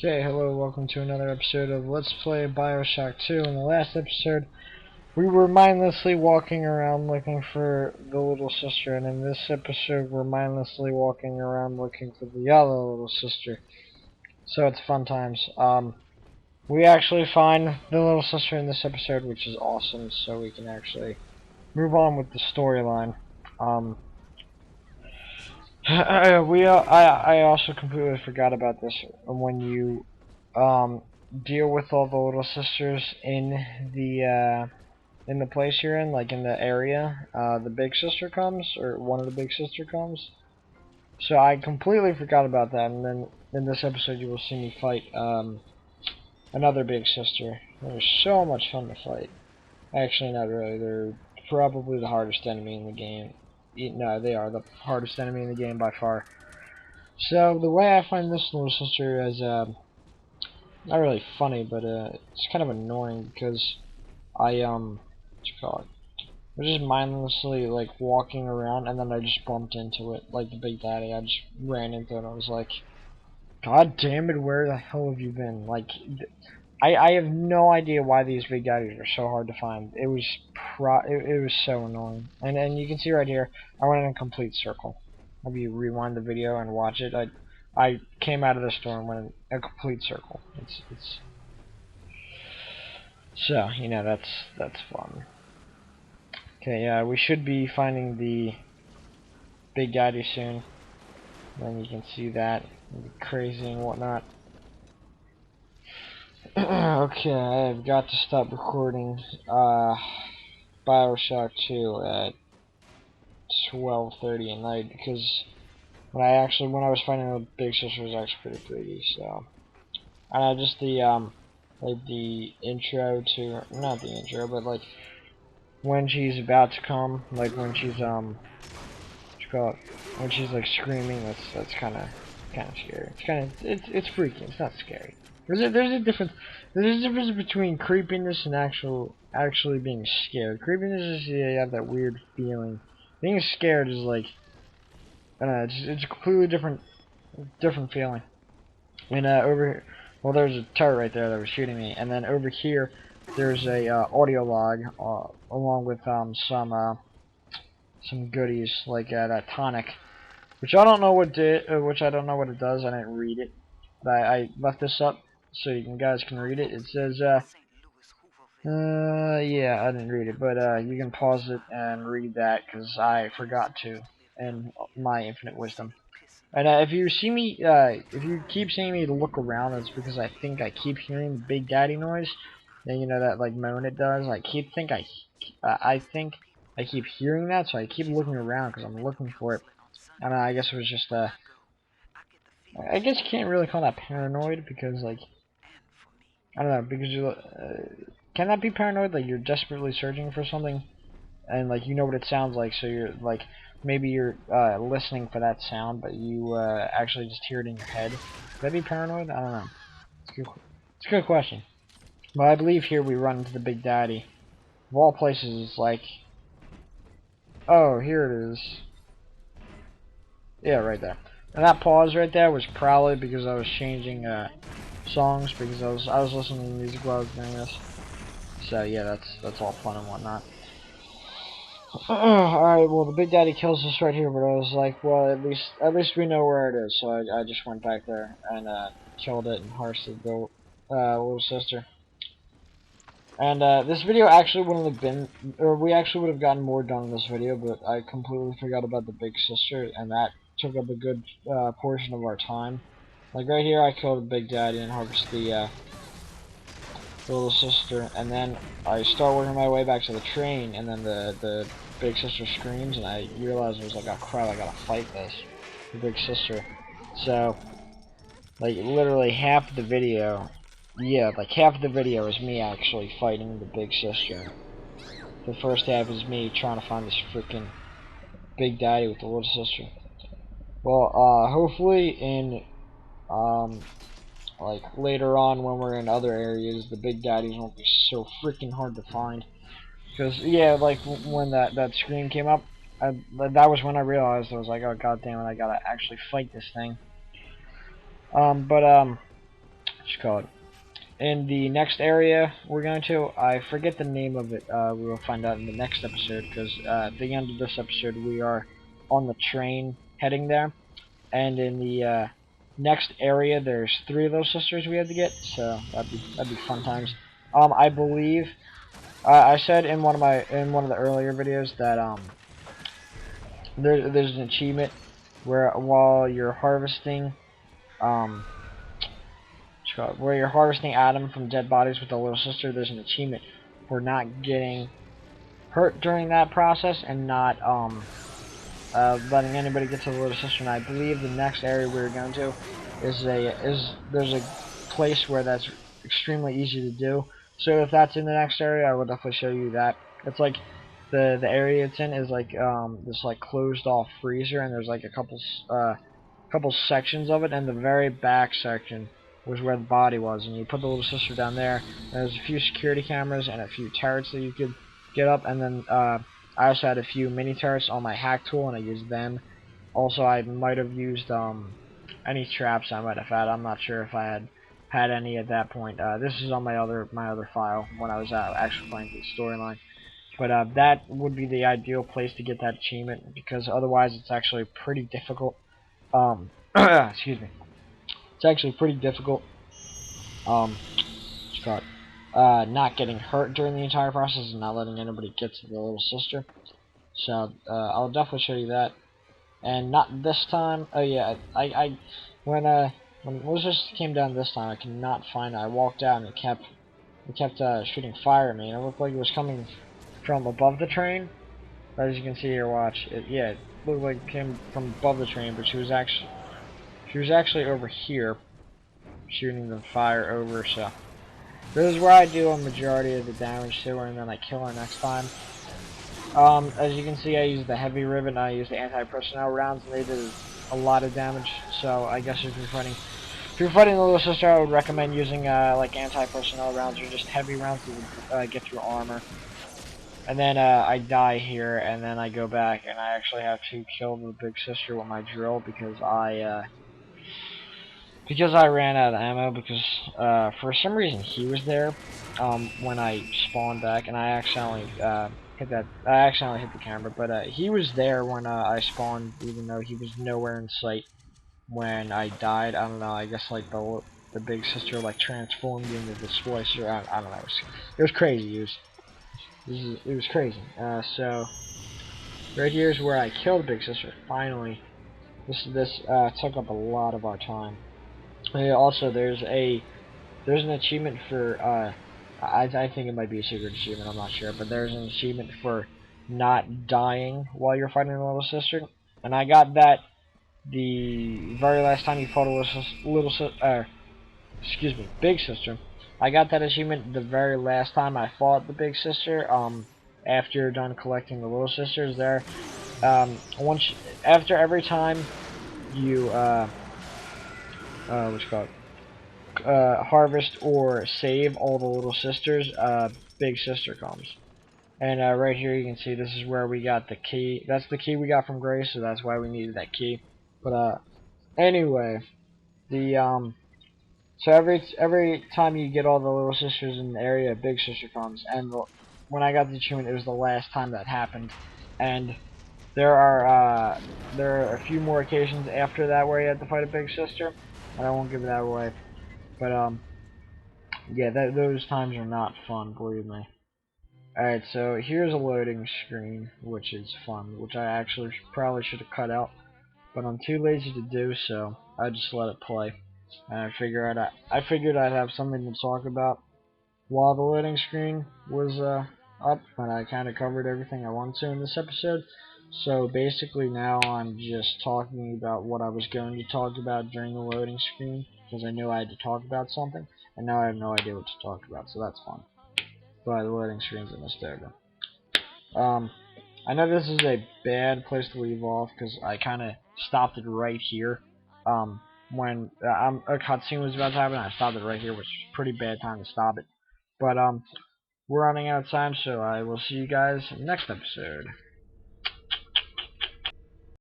Okay, hello, welcome to another episode of Let's Play Bioshock 2. In the last episode, we were mindlessly walking around looking for the little sister, and in this episode, we're mindlessly walking around looking for the other little sister. So it's fun times. We actually find the little sister in this episode, which is awesome, so we can actually move on with the storyline. I also completely forgot about this. When you deal with all the little sisters in the place you're in, like in the area, the big sister comes, or one of the big sister comes. So I completely forgot about that, and then in this episode you will see me fight another big sister. They're so much fun to fight. Actually, not really. They're probably the hardest enemy in the game. No, they are the hardest enemy in the game by far. So the way I find this little sister is not really funny, but it's kind of annoying because what you call it? I was just mindlessly like walking around, and then I just bumped into it like the Big Daddy. I just ran into it. And I was like, God damn it, where the hell have you been? Like, I have no idea why these Big Daddies are so hard to find. It was it was so annoying. And you can see right here, I went in a complete circle. If you rewind the video and watch it, I came out of the store and went in a complete circle. It's so that's fun. Okay, yeah, we should be finding the Big Daddy soon. Then you can see that crazy and whatnot. Okay, I've got to stop recording Bioshock 2 at 12:30 at night because when I was finding the big sister was actually pretty creepy. So, and just like the intro to, not the intro, but like when she's about to come, like when she's what you call it, when she's like screaming, that's kind of scary. It's freaky. It's not scary. There's a difference between creepiness and actually being scared. Creepiness is, yeah, you have that weird feeling. Being scared is like, I don't know, it's a completely different feeling. And over here, well, there's a turret right there that was shooting me, and then over here there's a audio log along with some goodies like that tonic, which I don't know what it does. I didn't read it, but I left this up so you guys can read it. It says yeah, I didn't read it, but you can pause it and read that because I forgot to, and my infinite wisdom. And if you keep seeing me look around, it's because I think I keep hearing the Big Daddy noise. And you know that like moan it does. I think I keep hearing that, so I keep looking around because I'm looking for it. And I guess it was just I guess you can't really call that paranoid because like I don't know because can that be paranoid? Like you're desperately searching for something and like you know what it sounds like, so you're like maybe you're listening for that sound, but you actually just hear it in your head. Could that be paranoid? I don't know. It's a good question. But I believe here we run into the Big Daddy. Of all places, it's like, oh, here it is. Yeah, right there. And that pause right there was probably because I was changing songs because I was listening to music while I was doing this. So yeah, that's all fun and whatnot. Alright, well the Big Daddy kills us right here, but I was like, well at least we know where it is, so I just went back there and killed it and harvested the little sister. And this video actually wouldn't have been, or we actually would have gotten more done in this video, but I completely forgot about the big sister, and that took up a good portion of our time. Like right here, I killed the Big Daddy and harvested the little sister, and then I start working my way back to the train, and then the big sister screams, and I realized I was like, oh crap, I gotta fight this, the big sister. So, like literally half the video, yeah, like half the video is me actually fighting the big sister. The first half is me trying to find this freaking Big Daddy with the little sister. Well, hopefully in like later on when we're in other areas, the Big Daddies won't be so freaking hard to find. Because yeah, like when that scream came up, that was when I realized I was like, oh god damn it, I gotta actually fight this thing. But what's it called? In the next area we're going to, I forget the name of it. We will find out in the next episode, because at the end of this episode we are on the train heading there, and in the next area there's 3 little sisters we have to get, so that'd be fun times. I believe I said in one of the earlier videos that there's an achievement where while you're harvesting um where you're harvesting Adam from dead bodies with the little sister, there's an achievement for not getting hurt during that process and not letting anybody get to the little sister. And I believe the next area we're going to is there's a place where that's extremely easy to do. So if that's in the next area, I will definitely show you that. It's like the area it's in is like this like closed off freezer, and there's like a couple sections of it, and the very back section was where the body was, and you put the little sister down there. And there's a few security cameras and a few turrets that you could get up, and then I also had a few mini turrets on my hack tool, and I used them. Also, I might have used any traps I might have had. I'm not sure if I had any at that point. This is on my other file when I was actually playing the storyline. But that would be the ideal place to get that achievement, because otherwise it's actually pretty difficult. Excuse me. It's actually pretty difficult. Not getting hurt during the entire process and not letting anybody get to the little sister. So I'll definitely show you that. And not this time. Oh yeah, I when Moses came down this time, I could not find it. I walked out and it kept shooting fire at me, and it looked like it was coming from above the train. As you can see here, watch it. Yeah, it looked like it came from above the train, but she was actually over here shooting the fire over. So this is where I do a majority of the damage to her, and then I kill her next time. As you can see, I used the heavy rivet and I used the anti-personnel rounds, and they did a lot of damage. So I guess if you're fighting the little sister, I would recommend using like anti-personnel rounds or just heavy rounds to get through armor. And then I die here, and then I go back, and I actually have to kill the big sister with my drill because I ran out of ammo, because for some reason he was there when I spawned back, and I accidentally hit the camera, but he was there when I spawned, even though he was nowhere in sight when I died. I don't know, I guess like the big sister like transformed into the splicer. I don't know, it was crazy. It was crazy. So right here is where I killed the big sister finally. This took up a lot of our time. Also, there's an achievement for I think it might be a secret achievement, I'm not sure, but there's an achievement for not dying while you're fighting a little sister, and I got that the very last time you fought a big sister. I got that achievement the very last time I fought the big sister. After you're done collecting the little sisters there, after every time you what's it called? Harvest or save all the little sisters, big sister comes. And right here you can see this is where we got the key. That's the key we got from Grace, so that's why we needed that key. But anyway, the so every time you get all the little sisters in the area, a big sister comes. And when I got the achievement, it was the last time that happened. And there are a few more occasions after that where you have to fight a big sister. I won't give that away. But yeah, those times are not fun, believe me. Alright, so here's a loading screen, which is fun, which I actually probably should have cut out, but I'm too lazy to do so. I just let it play. And I figured I'd have something to talk about while the loading screen was up, but I kind of covered everything I wanted to in this episode. So basically now I'm just talking about what I was going to talk about during the loading screen, because I knew I had to talk about something, and now I have no idea what to talk about, so that's fun. But the loading screen's almost there. I know this is a bad place to leave off, because I kind of stopped it right here. When a cutscene was about to happen, I stopped it right here, which is a pretty bad time to stop it. But we're running out of time, so I will see you guys next episode.